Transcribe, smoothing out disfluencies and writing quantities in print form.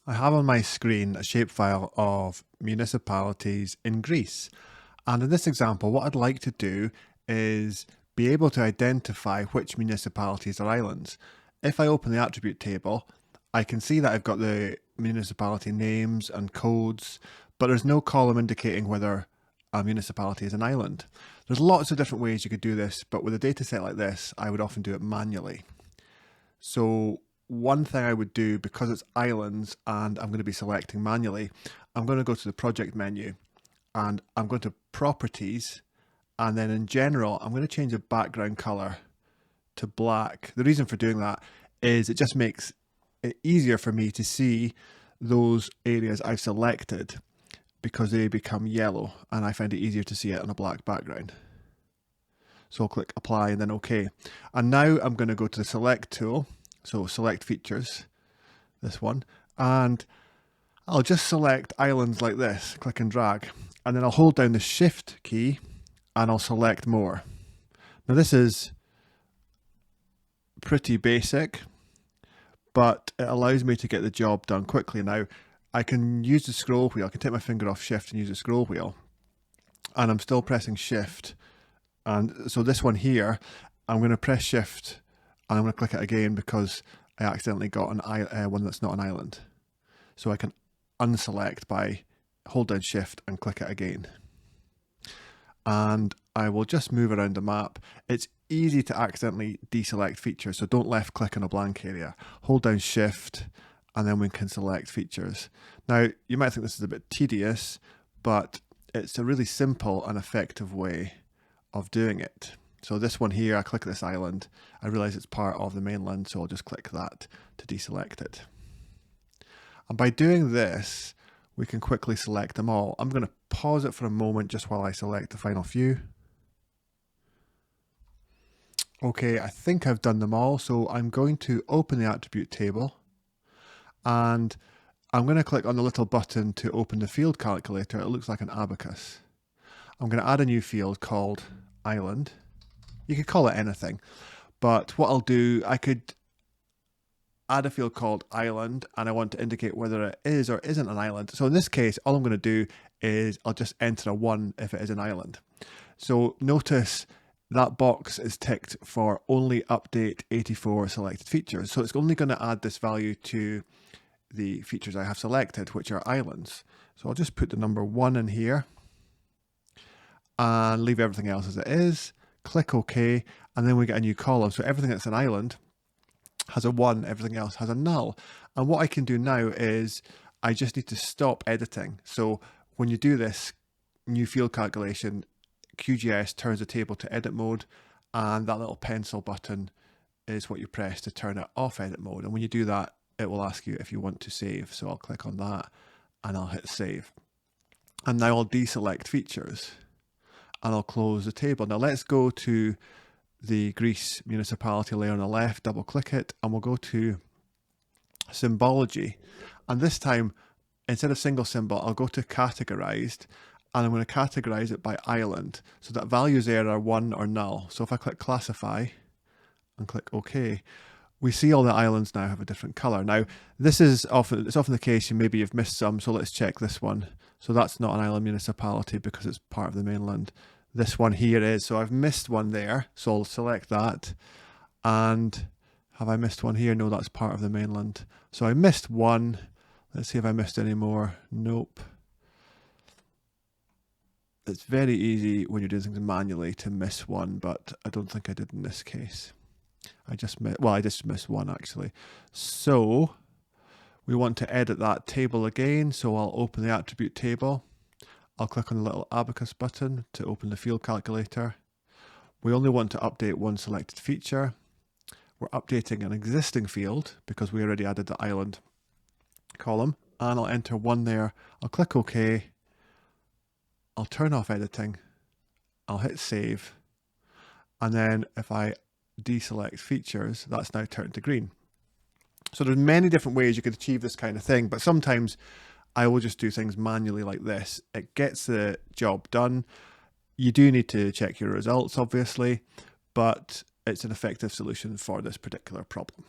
I have on my screen a shapefile of municipalities in Greece. And in this example, what I'd like to do is be able to identify which municipalities are islands. If I open the attribute table, I can see that I've got the municipality names and codes, but there's no column indicating whether a municipality is an island. There's lots of different ways you could do this, but with a data set like this, I would often do it manually. So one thing I would do, because it's islands and I'm going to be selecting manually, I'm going to go to the project menu and I'm going to properties, and then in general, I'm going to change the background color to black. The reason for doing that is it just makes it easier for me to see those areas I've selected because they become yellow and I find it easier to see it on a black background. So I'll click apply and then OK. And now I'm going to go to the select tool. So select features, this one, and I'll just select islands like this, click and drag, and then I'll hold down the shift key and I'll select more. Now this is pretty basic, but it allows me to get the job done quickly. Now I can use the scroll wheel, I can take my finger off shift and use the scroll wheel, and I'm still pressing shift. And so this one here, I'm going to press shift and I'm going to click it again because I accidentally got one that's not an island. So I can unselect by hold down shift and click it again. And I will just move around the map. It's easy to accidentally deselect features, so don't left click on a blank area. Hold down shift and then we can select features. Now you might think this is a bit tedious, but it's a really simple and effective way of doing it. So this one here, I click this island, I realize it's part of the mainland, so I'll just click that to deselect it. And by doing this, we can quickly select them all. I'm going to pause it for a moment just while I select the final few. Okay, I think I've done them all, so I'm going to open the attribute table and I'm going to click on the little button to open the field calculator. It looks like an abacus. I'm going to add a new field called island. You could call it anything, but what I'll do, I could add a field called island and I want to indicate whether it is or isn't an island. So in this case, all I'm going to do is I'll just enter a 1 if it is an island. So notice that box is ticked for only update 84 selected features. So it's only going to add this value to the features I have selected, which are islands. So I'll just put the number 1 in here and leave everything else as it is. Click OK, and then we get a new column. So everything that's an island has a 1, everything else has a null. And what I can do now is I just need to stop editing. So when you do this new field calculation, QGIS turns the table to edit mode, and that little pencil button is what you press to turn it off edit mode. And when you do that, it will ask you if you want to save. So I'll click on that and I'll hit save. And now I'll deselect features and I'll close the table. Now let's go to the Greece municipality layer on the left, double click it, and we'll go to symbology. And this time, instead of single symbol, I'll go to categorized, and I'm going to categorize it by island. So that values there are 1 or null. So if I click classify and click OK, we see all the islands now have a different color. Now, this is often the case, maybe you've missed some, so let's check this one. So that's not an island municipality because it's part of the mainland. This one here is, so I've missed one there, so I'll select that. And have I missed one here? No, that's part of the mainland. So I missed one. Let's see if I missed any more. Nope. It's very easy when you're doing things manually to miss one, but I don't think I did in this case. I just missed one actually. So we want to edit that table again, so I'll open the attribute table. I'll click on the little abacus button to open the field calculator. We only want to update one selected feature. We're updating an existing field because we already added the island column, and I'll enter 1 there. I'll click OK. I'll turn off editing. I'll hit save. And then if I deselect features, that's now turned to green. So there's many different ways you could achieve this kind of thing, but sometimes I will just do things manually like this. It gets the job done. You do need to check your results, obviously, but it's an effective solution for this particular problem.